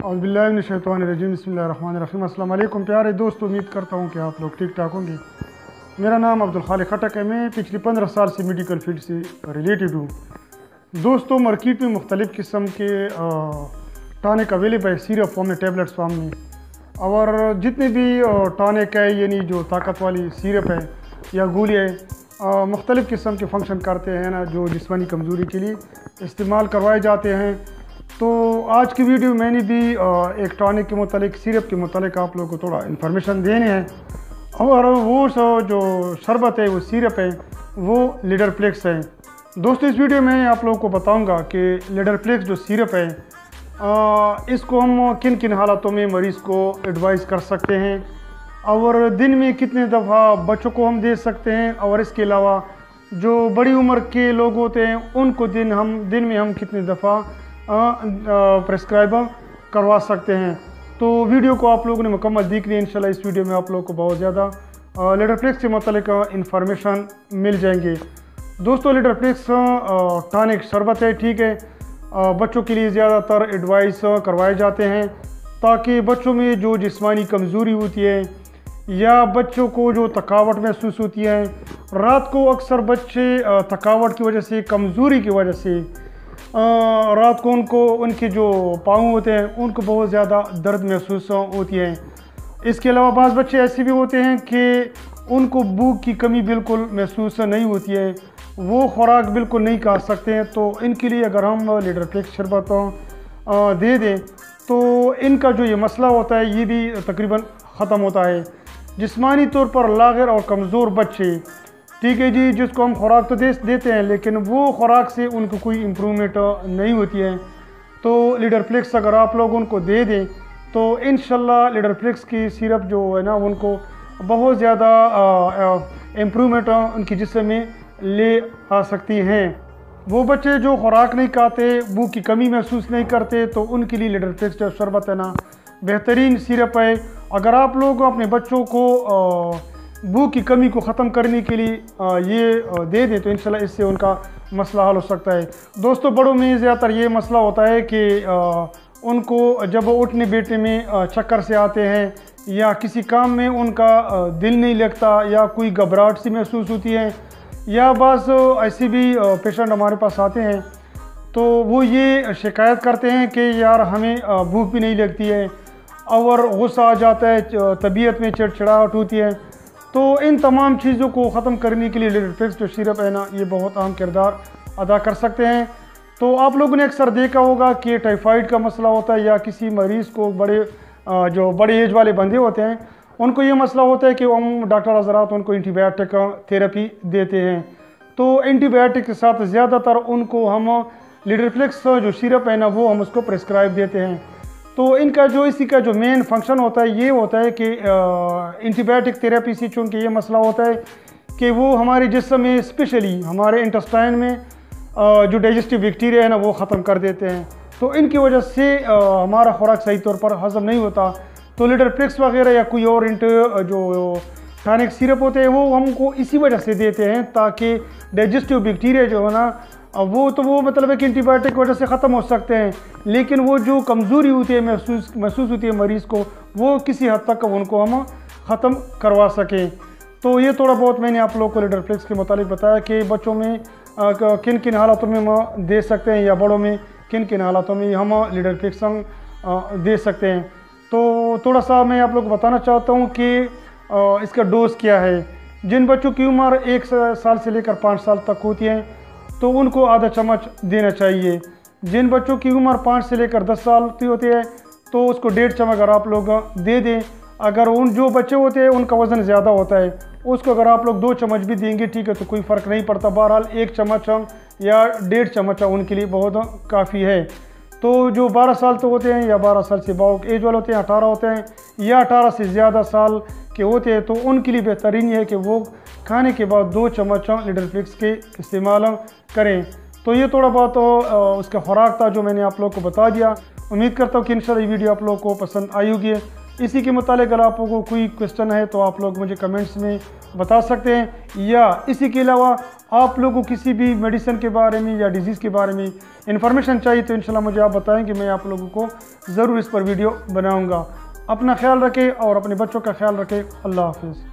औज़ुबिल्लाहिमिनश्शैतानिर्रजीम बिस्मिल्लाहिर्रहमानिर्रहीम। अस्सलाम वालेकुम प्यारे दोस्त, उम्मीद करता हूँ कि आप लोग ठीक ठाक होंगे। मेरा नाम अब्दुल खालिक खटक है। मैं पिछले 15 साल से मेडिकल फील्ड से रिलेटेड हूँ। दोस्तों, मार्केट में मुख्तलिफ़ किस्म के टॉनिक अवेलेबल है, सिरप फॉर्म में, टैबलेट्स फॉर्म में। और जितने भी टॉनिक है, यानी जो ताकत वाली सिरप है या गोलियाँ है, मुख्तलिफ़ किस्म के फंक्शन करते हैं ना, जो जिस्मानी कमज़ोरी के लिए इस्तेमाल करवाए जाते हैं। तो आज की वीडियो मैंने भी एक टॉनिक के मुतालिक, सिरप के मुतालिक आप लोगों को थोड़ा इन्फॉर्मेशन देने हैं। और वो जो शरबत है, वो सिरप है, वो लीडरफ्लेक्स है। दोस्तों, इस वीडियो में आप लोगों को बताऊंगा कि लीडरफ्लेक्स जो सिरप है, इसको हम किन किन हालातों में मरीज़ को एडवाइस कर सकते हैं, और दिन में कितने दफ़ा बच्चों को हम दे सकते हैं, और इसके अलावा जो बड़ी उम्र के लोग होते हैं उनको दिन में हम कितनी दफ़ा प्रेस्क्राइब करवा सकते हैं। तो वीडियो को आप लोगों ने मुकम्मल देख लिया। इंशाल्लाह इस वीडियो में आप लोगों को बहुत ज़्यादा लीडरफ्लेक्स के मतलब इंफॉर्मेशन मिल जाएंगे। दोस्तों, लीडरफ्लेक्स टॉनिक शरबत है, ठीक है। बच्चों के लिए ज़्यादातर एडवाइस करवाए जाते हैं ताकि बच्चों में जो जिस्मानी कमज़ोरी होती है या बच्चों को जो थकावट महसूस होती है, रात को अक्सर बच्चे थकावट की वजह से, कमज़ोरी की वजह से रात को उनके जो पाँव होते हैं उनको बहुत ज़्यादा दर्द महसूस होती है। इसके अलावा बाज़ बच्चे ऐसे भी होते हैं कि उनको भूख की कमी बिल्कुल महसूस नहीं होती है, वो खुराक बिल्कुल नहीं खा सकते हैं। तो इनके लिए अगर हम लीडरफ्लेक्स शरबत दे दें तो इनका जो ये मसला होता है ये भी तकरीबन ख़त्म होता है। जिस्मानी तौर पर लाग़िर और कमज़ोर बच्चे, ठीक है जी, जिसको हम खुराक तो देते हैं लेकिन वो खुराक से उनको कोई इम्प्रूवमेंट नहीं होती है, तो लीडरफ्लेक्स अगर आप लोग उनको दे दें तो इंशाल्लाह लीडरफ्लेक्स की सिरप जो है ना, उनको बहुत ज़्यादा इम्प्रूवमेंट उनकी जिस्म में ले आ सकती हैं। वो बच्चे जो खुराक नहीं खाते, भूख की कमी महसूस नहीं करते, तो उनके लिए लीडरफ्लेक्स जो शरबत है ना, बेहतरीन सिरप है। अगर आप लोग अपने बच्चों को भूख की कमी को ख़त्म करने के लिए ये दे दें तो इंशाल्लाह इससे उनका मसला हल हो सकता है। दोस्तों, बड़ों में ज़्यादातर ये मसला होता है कि उनको जब उठने बैठने में चक्कर से आते हैं या किसी काम में उनका दिल नहीं लगता या कोई घबराहट सी महसूस होती है, या बस ऐसे भी पेशेंट हमारे पास आते हैं तो वो ये शिकायत करते हैं कि यार हमें भूख भी नहीं लगती है और गुस्सा आ जाता है, तबीयत में चिड़चिड़ाहट होती है। तो इन तमाम चीज़ों को ख़त्म करने के लिए लीडरफ्लेक्स जो सिरप है ना, ये बहुत अहम किरदार अदा कर सकते हैं। तो आप लोगों ने अक्सर देखा होगा कि टाइफाइड का मसला होता है या किसी मरीज़ को जो बड़े एज वाले बंदे होते हैं उनको ये मसला होता है कि हम डॉक्टर हज़रात उनको एंटीबायोटिक थेरेपी देते हैं। तो एंटीबायोटिक के साथ ज़्यादातर उनको हम लीडरफ्लेक्स जो सिरप है ना, वो हम उसको प्रेस्क्राइब देते हैं। तो इसी का जो मेन फंक्शन होता है ये होता है कि एंटीबायोटिक थेरेपी से चूँकि ये मसला होता है कि वो हमारे जिस्म में, स्पेशली हमारे इंटेस्टाइन में जो डाइजेस्टिव बैक्टीरिया है ना, वो ख़त्म कर देते हैं। तो इनकी वजह से हमारा खुराक सही तौर पर हज़म नहीं होता। तो लीडरफ्लेक्स वगैरह या कोई और जो टॉनिक सिरप होते हैं वो हमको इसी वजह से देते हैं ताकि डाइजेस्टिव बैक्टीरिया जो है ना, वो मतलब है कि एंटीबायोटिक की वजह से ख़त्म हो सकते हैं, लेकिन वो जो कमज़ोरी होती है महसूस होती है मरीज़ को, वो किसी हद तक उनको हम ख़त्म करवा सकें। तो ये थोड़ा बहुत मैंने आप लोगों को लीडरफ्लेक्स के मुतालिक बताया कि बच्चों में किन किन हालातों में हम दे सकते हैं या बड़ों में किन किन हालातों में हम लीडरफ्लेक्स दे सकते हैं। तो थोड़ा सा मैं आप लोग को बताना चाहता हूँ कि इसका डोज क्या है। जिन बच्चों की उम्र 1 साल से लेकर 5 साल तक होती है तो उनको आधा चम्मच देना चाहिए। जिन बच्चों की उम्र 5 से लेकर 10 साल की होती है तो उसको 1.5 चम्मच अगर आप लोग दे दें। अगर जो बच्चे होते हैं उनका वज़न ज़्यादा होता है, उसको अगर आप लोग 2 चम्मच भी देंगे, ठीक है, तो कोई फ़र्क नहीं पड़ता। बहरहाल 1 चम्मच या 1.5 चम्मच उनके लिए बहुत काफ़ी है। तो जो 12 साल तो होते हैं या 12 साल से बहुत एज वाले होते हैं, 18 होते हैं या 18 से ज़्यादा साल के होते हैं, तो उनके लिए बेहतरीन है कि वो खाने के बाद 2 चम्मच लीडरफ्लेक्स के इस्तेमाल करें। तो ये थोड़ा बहुत उसका खुराक था जो मैंने आप लोग को बता दिया। उम्मीद करता हूँ कि इंशाल्लाह ये वीडियो आप लोगों को पसंद आई होगी। इसी के मुतालिक अगर आप लोगों को कोई क्वेश्चन है तो आप लोग मुझे कमेंट्स में बता सकते हैं, या इसी के अलावा आप लोगों को किसी भी मेडिसिन के बारे में या डिजीज़ के बारे में इंफॉर्मेशन चाहिए तो इंशाल्लाह मुझे आप बताएं कि मैं आप लोगों को ज़रूर इस पर वीडियो बनाऊँगा। अपना ख्याल रखें और अपने बच्चों का ख्याल रखें। अल्लाह हाफिज़।